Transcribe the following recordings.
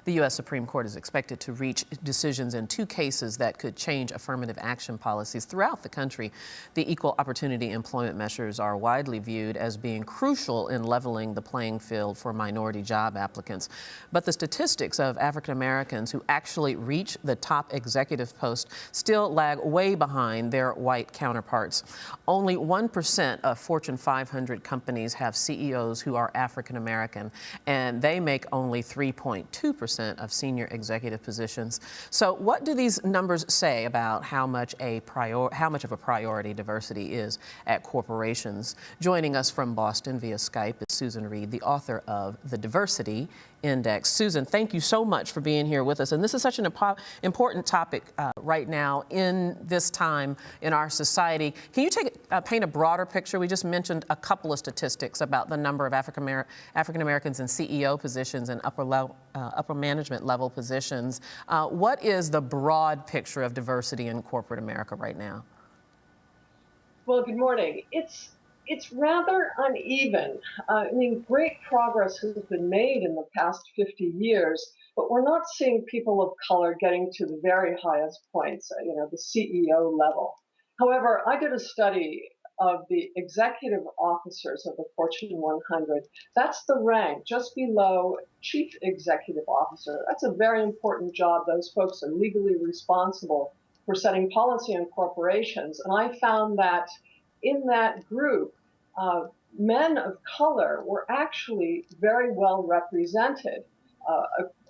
The U.S. Supreme Court is expected to reach decisions in two cases that could change affirmative action policies throughout the country. The equal opportunity employment measures are widely viewed as being crucial in leveling the playing field for minority job applicants. But the statistics of African Americans who actually reach the top executive post still lag way behind their white counterparts. Only 1% of Fortune 500 companies have CEOs who are African American, and they make only 3.2% of senior executive positions. So what do these numbers say about how much of a priority diversity is at corporations? Joining us from Boston via Skype is Susan Reed, the author of The Diversity Index. Susan, thank you so much for being here with us. And this is such an important topic right now in this time in our society. Can you paint a broader picture? We just mentioned a couple of statistics about the number of African Americans in CEO positions and upper management level positions. What is the broad picture of diversity in corporate America right now? Well, good morning. It's rather uneven. I mean, great progress has been made in the past 50 years, but we're not seeing people of color getting to the very highest points, the CEO level. However, I did a study of the executive officers of the Fortune 100. That's the rank just below chief executive officer. That's a very important job. Those folks are legally responsible for setting policy in corporations. And I found that in that group, men of color were actually very well represented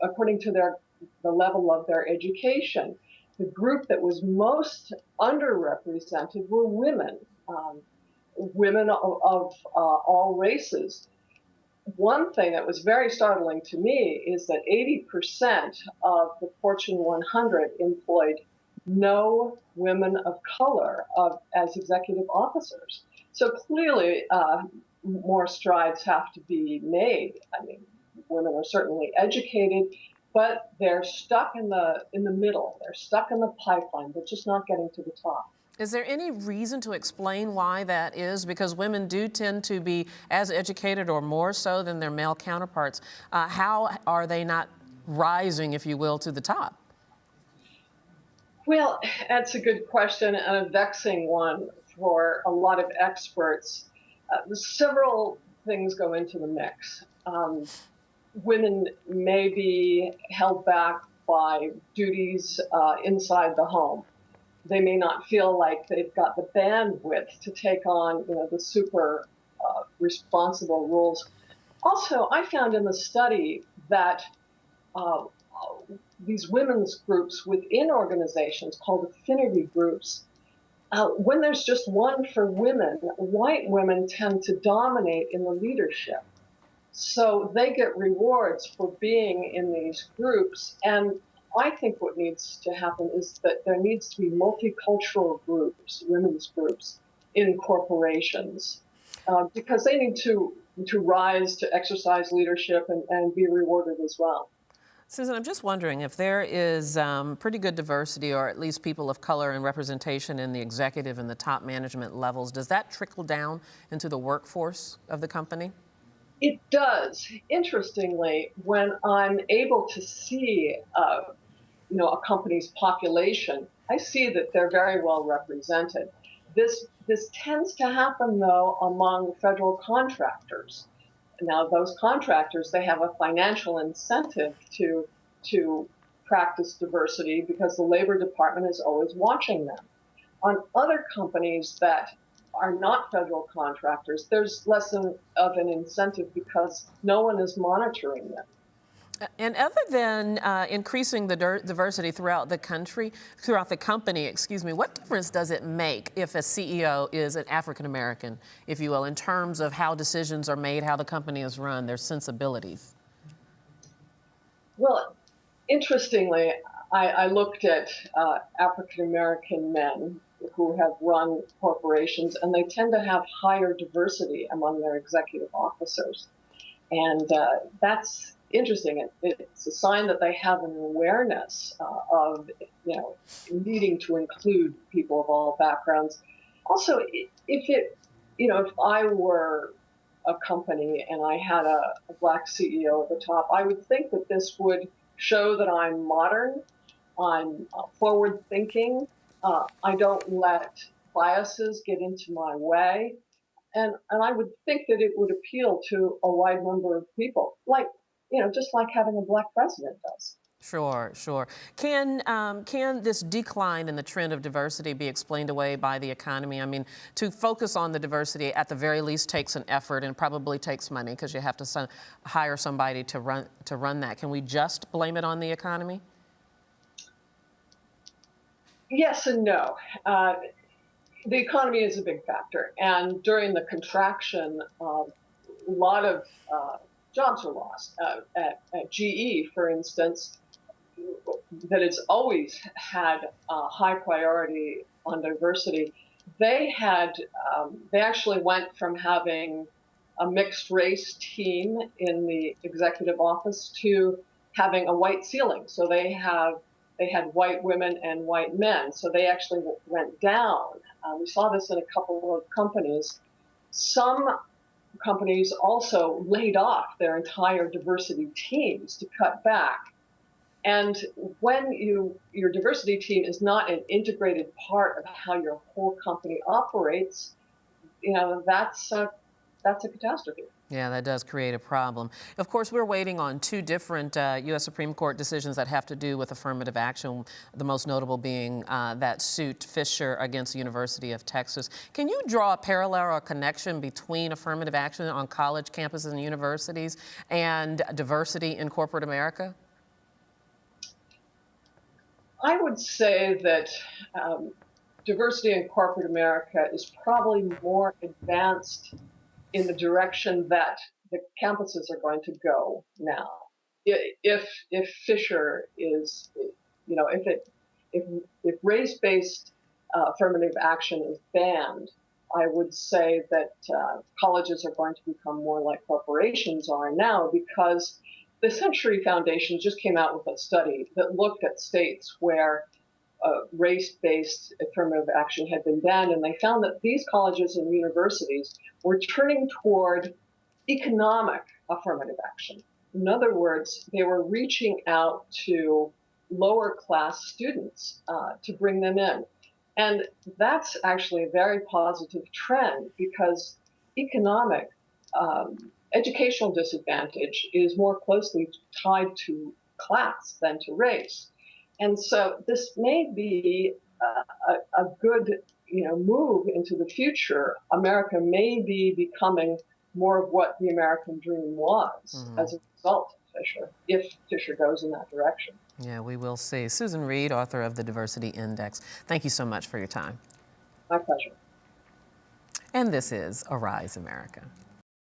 according to the level of their education. The group that was most underrepresented were women, women of all races. One thing that was very startling to me is that 80% of the Fortune 100 employed no women of color as executive officers. So clearly, more strides have to be made. I mean, women are certainly educated, but they're stuck in the middle. They're stuck in the pipeline. They're just not getting to the top. Is there any reason to explain why that is? Because women do tend to be as educated or more so than their male counterparts. How are they not rising, if you will, to the top? Well, that's a good question and a vexing one for a lot of experts. Several things go into the mix. Women may be held back by duties inside the home. They may not feel like they've got the bandwidth to take on, the super responsible roles. Also, I found in the study that these women's groups within organizations called affinity groups, when there's just one for women, white women tend to dominate in the leadership. So they get rewards for being in these groups. And I think what needs to happen is that there needs to be multicultural groups, women's groups, in corporations, because they need to rise to exercise leadership and be rewarded as well. Susan, I'm just wondering if there is pretty good diversity, or at least people of color and representation in the executive and the top management levels. Does that trickle down into the workforce of the company? It does. Interestingly, when I'm able to see, a company's population, I see that they're very well represented. This tends to happen, though, among federal contractors. Now, those contractors, they have a financial incentive to practice diversity because the Labor Department is always watching them. On other companies that are not federal contractors, there's less of an incentive because no one is monitoring them. And other than increasing the diversity throughout the company, what difference does it make if a CEO is an African American, if you will, in terms of how decisions are made, how the company is run, their sensibilities? Well, interestingly, I looked at African American men who have run corporations, and they tend to have higher diversity among their executive officers. And that's interesting. It's a sign that they have an awareness of, needing to include people of all backgrounds. Also, if I were a company and I had a black CEO at the top, I would think that this would show that I'm modern, I'm forward thinking, I don't let biases get into my way. And I would think that it would appeal to a wide number of people, like, just like having a black president does. Sure, sure. Can this decline in the trend of diversity be explained away by the economy? I mean, to focus on the diversity at the very least takes an effort and probably takes money because you have to hire somebody to run that. Can we just blame it on the economy? Yes and no. The economy is a big factor, and during the contraction, a lot of jobs were lost. At GE, for instance, that has always had a high priority on diversity. They had they actually went from having a mixed race team in the executive office to having a white ceiling. So they had white women and white men. So they actually went down. We saw this in a couple of companies. Some companies also laid off their entire diversity teams to cut back. And when your diversity team is not an integrated part of how your whole company operates, that's a catastrophe. Yeah, that does create a problem. Of course, we're waiting on two different U.S. Supreme Court decisions that have to do with affirmative action, the most notable being that suit Fisher against the University of Texas. Can you draw a parallel or a connection between affirmative action on college campuses and universities and diversity in corporate America? I would say that diversity in corporate America is probably more advanced in the direction that the campuses are going to go now. If Fisher is, if race-based affirmative action is banned, I would say that colleges are going to become more like corporations are now, because the Century Foundation just came out with a study that looked at states where race-based affirmative action had been banned, and they found that these colleges and universities were turning toward economic affirmative action. In other words, they were reaching out to lower class students to bring them in. And that's actually a very positive trend, because economic educational disadvantage is more closely tied to class than to race. And so this may be a good move into the future. America may be becoming more of what the American dream was as a result of Fisher, if Fisher goes in that direction. Yeah, we will see. Susan Reed, author of the Diversity Index, thank you so much for your time. My pleasure. And this is Arise America.